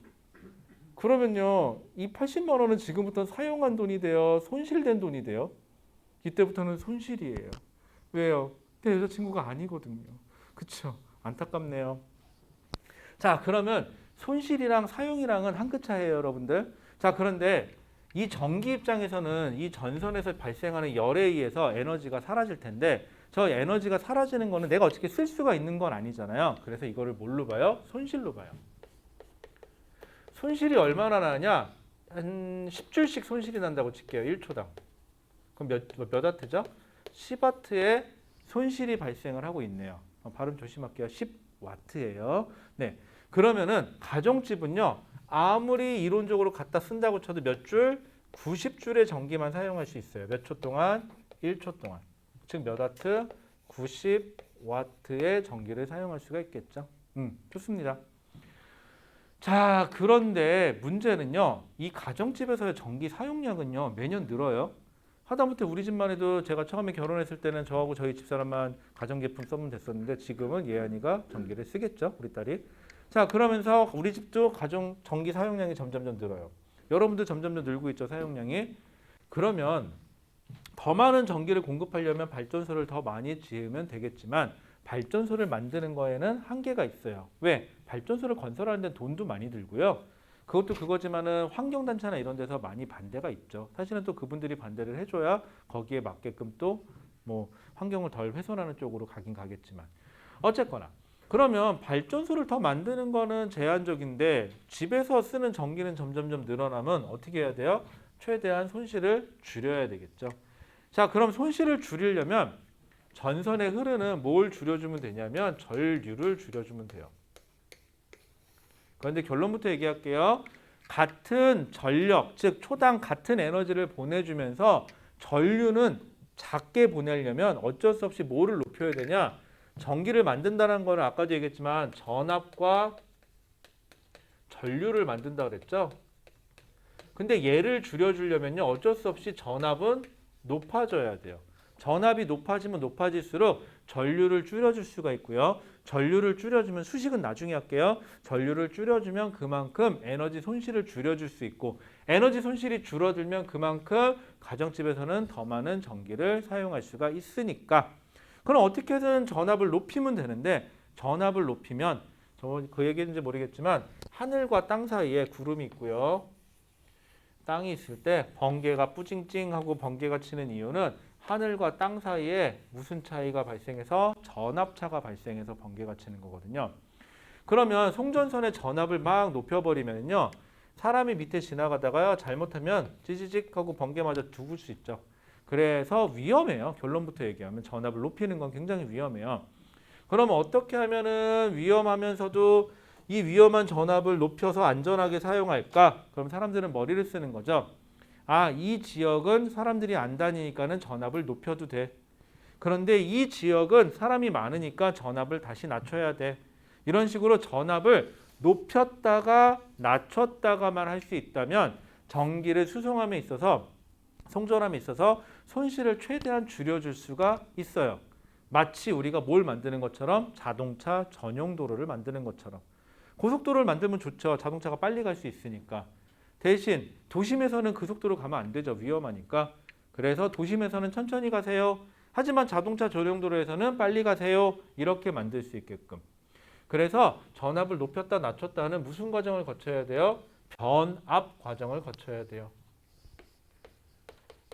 A: 그러면요, 이 80만 원은 지금부터 사용한 돈이 돼요? 손실된 돈이 돼요? 이때부터는 손실이에요. 왜요? 내 여자친구가 아니거든요. 그쵸? 안타깝네요. 자, 그러면 손실이랑 사용이랑은 한 끗 차이에요, 여러분들. 자, 그런데 이 전기 입장에서는 이 전선에서 발생하는 열에 의해서 에너지가 사라질 텐데 저 에너지가 사라지는 거는 내가 어떻게 쓸 수가 있는 건 아니잖아요. 그래서 이거를 뭘로 봐요? 손실로 봐요. 손실이 얼마나 나냐? 한 10줄씩 손실이 난다고 칠게요. 1초당. 그럼 몇 와트죠? 10와트의 손실이 발생을 하고 있네요. 발음 조심할게요. 10와트예요. 네. 그러면은 가정집은요, 아무리 이론적으로 갖다 쓴다고 쳐도 몇 줄? 90줄의 전기만 사용할 수 있어요. 몇 초 동안? 1초 동안. 즉 몇 와트? 90와트의 전기를 사용할 수가 있겠죠. 좋습니다. 자, 그런데 문제는요, 이 가정집에서의 전기 사용량은요, 매년 늘어요. 하다못해 우리 집만 해도 제가 처음에 결혼했을 때는 저하고 저희 집사람만 가전제품 써면 됐었는데 지금은 예한이가 전기를 쓰겠죠, 우리 딸이. 자, 그러면서 우리 집도 가정 전기 사용량이 점점점 늘어요. 여러분도 점점점 늘고 있죠, 사용량이. 그러면 더 많은 전기를 공급하려면 발전소를 더 많이 지으면 되겠지만 발전소를 만드는 거에는 한계가 있어요. 왜? 발전소를 건설하는 데 돈도 많이 들고요. 그것도 그거지만은 환경단체나 이런 데서 많이 반대가 있죠. 사실은 또 그분들이 반대를 해줘야 거기에 맞게끔 또 뭐 환경을 덜 훼손하는 쪽으로 가긴 가겠지만 어쨌거나 그러면 발전소를 더 만드는 거는 제한적인데 집에서 쓰는 전기는 점점점 늘어나면 어떻게 해야 돼요? 최대한 손실을 줄여야 되겠죠. 자, 그럼 손실을 줄이려면 전선에 흐르는 뭘 줄여주면 되냐면 전류를 줄여주면 돼요. 그런데 결론부터 얘기할게요. 같은 전력, 즉 초당 같은 에너지를 보내주면서 전류는 작게 보내려면 어쩔 수 없이 뭐를 높여야 되냐? 전기를 만든다는 거는 아까도 얘기했지만 전압과 전류를 만든다 그랬죠? 근데 얘를 줄여주려면요, 어쩔 수 없이 전압은 높아져야 돼요. 전압이 높아지면 높아질수록 전류를 줄여줄 수가 있고요. 전류를 줄여주면 수식은 나중에 할게요. 전류를 줄여주면 그만큼 에너지 손실을 줄여줄 수 있고 에너지 손실이 줄어들면 그만큼 가정집에서는 더 많은 전기를 사용할 수가 있으니까 그럼 어떻게든 전압을 높이면 되는데 전압을 높이면 그 얘기인지 모르겠지만 하늘과 땅 사이에 구름이 있고요. 땅이 있을 때 번개가 뿌징징하고 번개가 치는 이유는 하늘과 땅 사이에 무슨 차이가 발생해서 전압차가 발생해서 번개가 치는 거거든요. 그러면 송전선의 전압을 막 높여버리면요. 사람이 밑에 지나가다가요. 잘못하면 찌지직 하고 번개 맞아 죽을 수 있죠. 그래서 위험해요. 결론부터 얘기하면 전압을 높이는 건 굉장히 위험해요. 그러면 어떻게 하면은 위험하면서도 이 위험한 전압을 높여서 안전하게 사용할까? 그럼 사람들은 머리를 쓰는 거죠. 아, 이 지역은 사람들이 안 다니니까는 전압을 높여도 돼. 그런데 이 지역은 사람이 많으니까 전압을 다시 낮춰야 돼. 이런 식으로 전압을 높였다가 낮췄다가만 할 수 있다면 전기를 수송함에 있어서 송전함에 있어서 손실을 최대한 줄여줄 수가 있어요. 마치 우리가 뭘 만드는 것처럼 자동차 전용 도로를 만드는 것처럼. 고속도로를 만들면 좋죠. 자동차가 빨리 갈 수 있으니까. 대신 도심에서는 그 속도로 가면 안 되죠. 위험하니까. 그래서 도심에서는 천천히 가세요. 하지만 자동차 전용 도로에서는 빨리 가세요. 이렇게 만들 수 있게끔. 그래서 전압을 높였다 낮췄다는 무슨 과정을 거쳐야 돼요? 변압 과정을 거쳐야 돼요.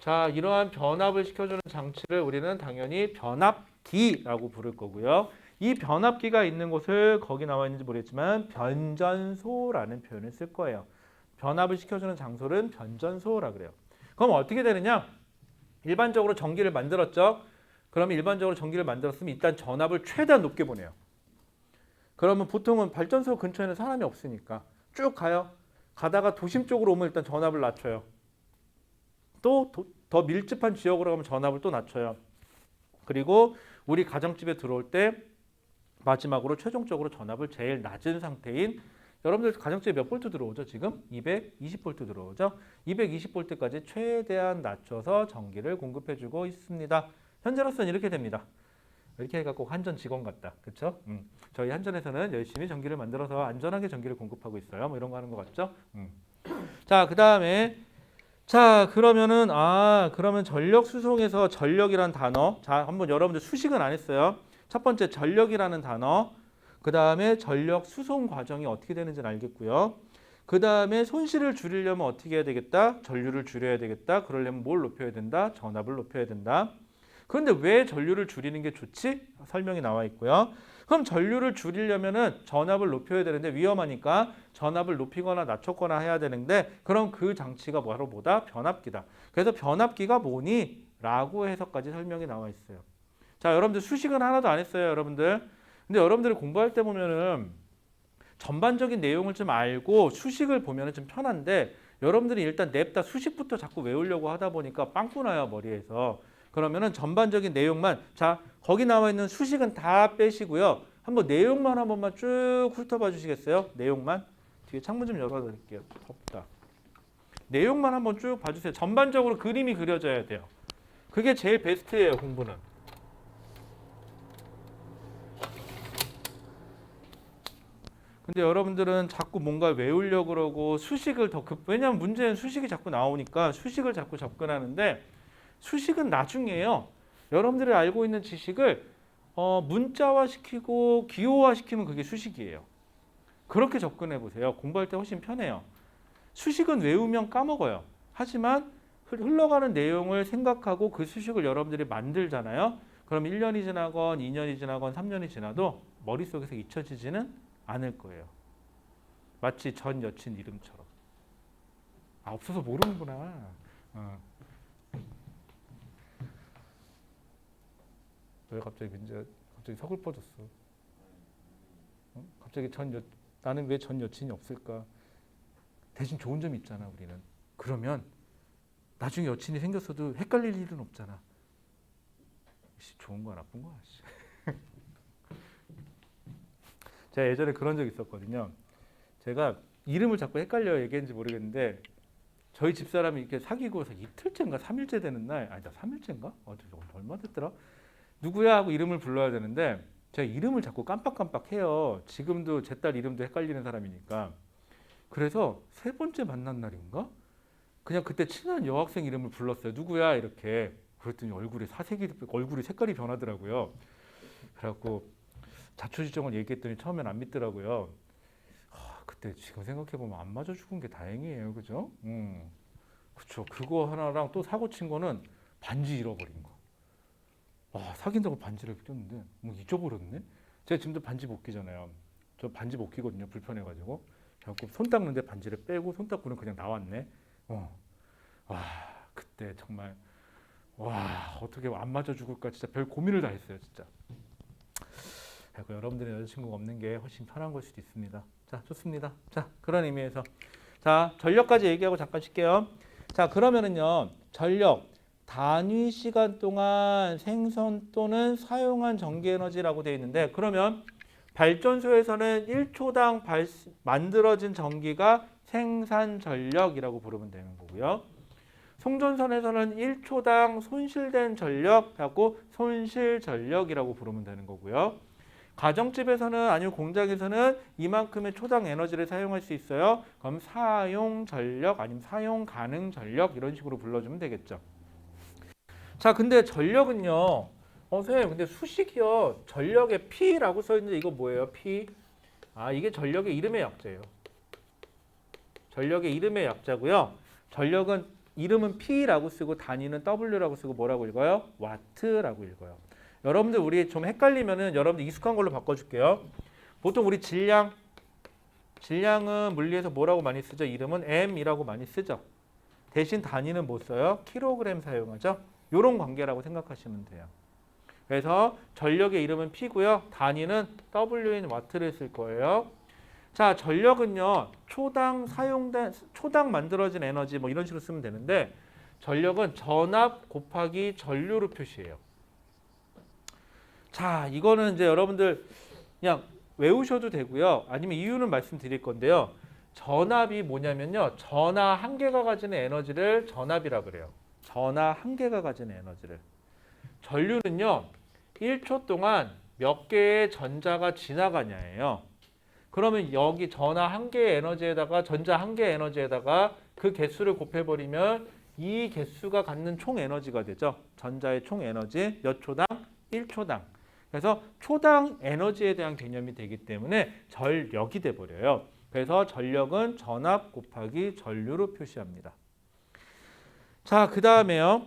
A: 자, 이러한 변압을 시켜주는 장치를 우리는 당연히 변압기라고 부를 거고요. 이 변압기가 있는 곳을 거기 나와 있는지 모르겠지만 변전소라는 표현을 쓸 거예요. 변압을 시켜주는 장소는 변전소라 그래요. 그럼 어떻게 되느냐? 일반적으로 전기를 만들었죠. 그러면 일반적으로 전기를 만들었으면 일단 전압을 최대한 높게 보내요. 그러면 보통은 발전소 근처에는 사람이 없으니까 쭉 가요. 가다가 도심 쪽으로 오면 일단 전압을 낮춰요. 또 더 밀집한 지역으로 가면 전압을 또 낮춰요. 그리고 우리 가정집에 들어올 때 마지막으로 최종적으로 전압을 제일 낮은 상태인 여러분들 가정집에 몇 볼트 들어오죠? 지금 220볼트 들어오죠? 220볼트까지 최대한 낮춰서 전기를 공급해주고 있습니다. 현재로서는 이렇게 됩니다. 이렇게 해갖고 한전 직원 같다. 그렇죠? 저희 한전에서는 열심히 전기를 만들어서 안전하게 전기를 공급하고 있어요. 뭐 이런 거 하는 거 같죠? 자, 그 다음에 그러면 전력 수송에서 전력이란 단어. 자, 한번 여러분들 수식은 안 했어요. 첫 번째 전력이라는 단어. 그 다음에 전력 수송 과정이 어떻게 되는지는 알겠고요. 그 다음에 손실을 줄이려면 어떻게 해야 되겠다? 전류를 줄여야 되겠다. 그러려면 뭘 높여야 된다? 전압을 높여야 된다. 그런데 왜 전류를 줄이는 게 좋지? 설명이 나와 있고요. 그럼 전류를 줄이려면은 전압을 높여야 되는데 위험하니까 전압을 높이거나 낮췄거나 해야 되는데 그럼 그 장치가 바로 뭐다? 변압기다. 그래서 변압기가 뭐니? 라고 해서까지 설명이 나와 있어요. 자, 여러분들 수식은 하나도 안 했어요, 여러분들. 근데 여러분들이 공부할 때 보면은 전반적인 내용을 좀 알고 수식을 보면은 좀 편한데 여러분들이 일단 냅다 수식부터 자꾸 외우려고 하다 보니까 빵꾸 나요, 머리에서. 그러면은 전반적인 내용만, 자, 거기 나와 있는 수식은 다 빼시고요. 한번 내용만 한 번만 쭉 훑어봐 주시겠어요? 내용만. 뒤에 창문 좀 열어드릴게요. 덥다. 내용만 한번 쭉 봐주세요. 전반적으로 그림이 그려져야 돼요. 그게 제일 베스트예요, 공부는. 근데 여러분들은 자꾸 뭔가 외우려고 그러고 수식을 왜냐하면 문제는 수식이 자꾸 나오니까 수식을 자꾸 접근하는데 수식은 나중이에요. 여러분들이 알고 있는 지식을 문자화시키고 기호화시키면 그게 수식이에요. 그렇게 접근해 보세요. 공부할 때 훨씬 편해요. 수식은 외우면 까먹어요. 하지만 흘러가는 내용을 생각하고 그 수식을 여러분들이 만들잖아요. 그럼 1년이 지나건 2년이 지나건 3년이 지나도 머릿속에서 잊혀지지는 않을 거예요. 마치 전 여친 이름처럼. 아, 없어서 모르는구나. 왜 갑자기 서글퍼졌어? 갑자기 나는 왜 전 여친이 없을까? 대신 좋은 점이 있잖아, 우리는. 그러면 나중에 여친이 생겼어도 헷갈릴 일은 없잖아. 좋은 거야, 나쁜 거야. 제가 예전에 그런 적 있었거든요. 제가 이름을 자꾸 헷갈려 얘기했는지 모르겠는데 저희 집사람이 이렇게 사귀고서 이틀째인가 3일째 되는 날, 아니다 3일째인가? 얼마 됐더라? 누구야 하고 이름을 불러야 되는데 제가 이름을 자꾸 깜빡깜빡해요. 지금도 제 딸 이름도 헷갈리는 사람이니까. 그래서 세 번째 만난 날인가? 그냥 그때 친한 여학생 이름을 불렀어요. 누구야 이렇게. 그랬더니 얼굴이 색깔이 변하더라고요. 그래갖고 자초지종을 얘기했더니 처음엔 안 믿더라고요. 그때 지금 생각해 보면 안 맞아 죽은 게 다행이에요, 그죠? 그쵸. 그거 하나랑 또 사고 친 거는 반지 잃어버린 거. 사귄다고 반지를 꼈는데 뭐 잊어버렸네. 제가 지금도 반지 못 끼잖아요. 저 반지 못 끼거든요. 불편해가지고. 그래갖고 손 닦는데 반지를 빼고 손 닦고는 그냥 나왔네. 와, 그때 정말 어떻게 안 맞아 죽을까 진짜 별 고민을 다 했어요, 진짜. 그리고 여러분들의 여자친구가 없는 게 훨씬 편한 걸 수도 있습니다. 자, 좋습니다. 자, 그런 의미에서 자, 전력까지 얘기하고 잠깐 쉴게요. 자, 그러면은요, 전력 단위 시간 동안 생성 또는 사용한 전기 에너지라고 되어 있는데, 그러면 발전소에서는 1초당 만들어진 전기가 생산 전력이라고 부르면 되는 거고요. 송전선에서는 1초당 손실된 전력, 갖고 손실 전력이라고 부르면 되는 거고요. 가정집에서는 아니면 공장에서는 이만큼의 초당 에너지를 사용할 수 있어요. 그럼 사용 전력 아니면 사용 가능 전력 이런 식으로 불러주면 되겠죠. 자, 근데 전력은요. 선생님, 근데 수식이요. 전력에 P라고 써 있는데 이거 뭐예요? P. 이게 전력의 이름의 약자예요. 전력의 이름의 약자고요. 전력은 이름은 P라고 쓰고 단위는 W라고 쓰고 뭐라고 읽어요? 와트라고 읽어요. 여러분들 우리 좀 헷갈리면은 여러분들 익숙한 걸로 바꿔줄게요. 보통 우리 질량은 물리에서 뭐라고 많이 쓰죠? 이름은 M이라고 많이 쓰죠. 대신 단위는 뭐 써요? 킬로그램 사용하죠. 이런 관계라고 생각하시면 돼요. 그래서 전력의 이름은 P고요. 단위는 W인 와트를 쓸 거예요. 자, 전력은요. 초당 만들어진 에너지 뭐 이런 식으로 쓰면 되는데 전력은 전압 곱하기 전류로 표시해요. 자, 이거는 이제 여러분들 그냥 외우셔도 되고요. 아니면 이유는 말씀드릴 건데요. 전압이 뭐냐면요. 전하 한 개가 가지는 에너지를 전압이라 그래요. 전하 한 개가 가지는 에너지를. 전류는요. 1초 동안 몇 개의 전자가 지나가냐예요. 그러면 여기 전하 한 개의 에너지에다가 전자 한 개의 에너지에다가 그 개수를 곱해버리면 이 개수가 갖는 총 에너지가 되죠. 전자의 총 에너지 몇 초당? 1초당. 그래서 초당 에너지에 대한 개념이 되기 때문에 전력이 돼버려요. 그래서 전력은 전압 곱하기 전류로 표시합니다. 자, 그 다음에요.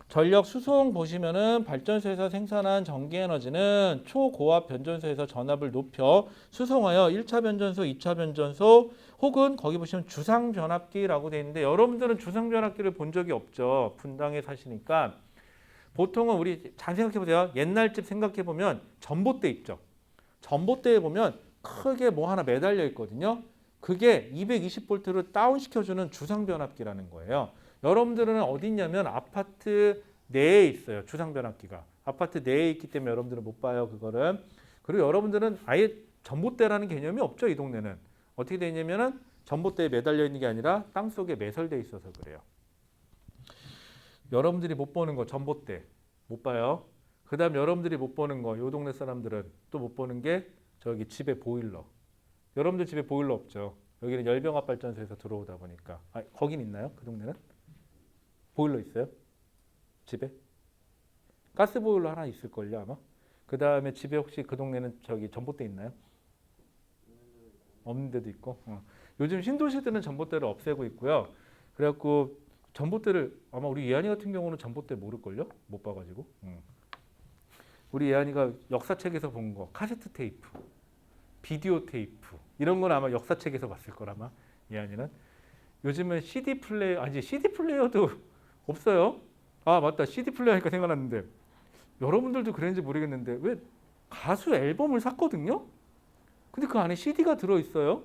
A: 전력 수송 보시면은 발전소에서 생산한 전기 에너지는 초고압 변전소에서 전압을 높여 수송하여 1차 변전소, 2차 변전소 혹은 거기 보시면 주상 변압기라고 되어 있는데 여러분들은 주상 변압기를 본 적이 없죠. 분당에 사시니까. 보통은 우리 잘 생각해 보세요. 옛날 집 생각해 보면 전봇대 있죠. 전봇대에 보면 크게 뭐 하나 매달려 있거든요. 그게 220V로 다운시켜주는 주상 변압기라는 거예요. 여러분들은 어디 있냐면 아파트 내에 있어요. 주상 변압기가. 아파트 내에 있기 때문에 여러분들은 못 봐요. 그거를. 그리고 여러분들은 아예 전봇대라는 개념이 없죠. 이 동네는. 어떻게 되어 있냐면은 전봇대에 매달려 있는 게 아니라 땅속에 매설되어 있어서 그래요. 여러분들이 못 보는 거 전봇대 못 봐요. 그 다음 여러분들이 못 보는 거 요 동네 사람들은 또 못 보는 게 저기 집에 보일러. 여러분들 집에 보일러 없죠. 여기는 열병합 발전소에서 들어오다 보니까. 거긴 있나요? 그 동네는? 보일러 있어요? 집에? 가스 보일러 하나 있을걸요 아마? 그 다음에 집에 혹시 그 동네는 저기 전봇대 있나요? 없는 데도 있고. 요즘 신도시들은 전봇대를 없애고 있고요. 그래갖고 전봇대를 아마 우리 예안이 같은 경우는 전봇대 모를걸요? 못 봐가지고. 우리 예안이가 역사책에서 본 거 카세트 테이프, 비디오 테이프 이런 건 아마 역사책에서 봤을 거라 아마 예안이는. 요즘은 CD 플레이어, 아니 CD 플레이어도 없어요. 맞다. CD 플레이어 하니까 생각났는데 여러분들도 그랬는지 모르겠는데 왜 가수 앨범을 샀거든요? 근데 그 안에 CD가 들어있어요.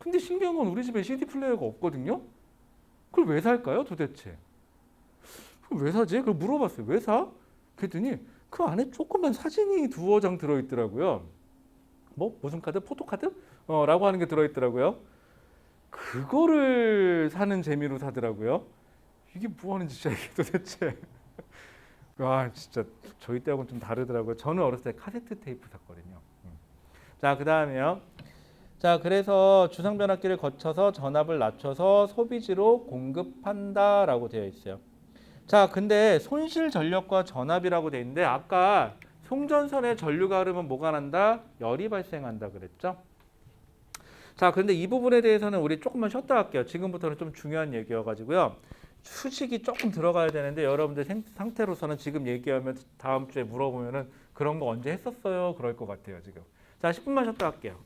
A: 근데 신기한 건 우리 집에 CD 플레이어가 없거든요. 그걸 왜 살까요 도대체? 그걸 왜 사지? 그걸 물어봤어요. 왜 사? 그랬더니 그 안에 조그만 사진이 두어 장 들어있더라고요. 뭐 무슨 카드? 포토카드? 라고 하는 게 들어있더라고요. 그거를 사는 재미로 사더라고요. 이게 뭐 하는 짓이야 이게 도대체. 와 진짜 저희 때하고는 좀 다르더라고요. 저는 어렸을 때 카세트 테이프 샀거든요. 자, 그다음에요. 자, 그래서 주상 변압기를 거쳐서 전압을 낮춰서 소비지로 공급한다라고 되어 있어요. 자, 근데 손실 전력과 전압이라고 되어 있는데 아까 송전선에 전류가 흐르면 뭐가 난다? 열이 발생한다 그랬죠? 자, 그런데 이 부분에 대해서는 우리 조금만 쉬었다 할게요. 지금부터는 좀 중요한 얘기여가지고요. 수식이 조금 들어가야 되는데 여러분들 상태로서는 지금 얘기하면 다음 주에 물어보면은 그런 거 언제 했었어요? 그럴 것 같아요, 지금. 자, 10분만 쉬었다 할게요.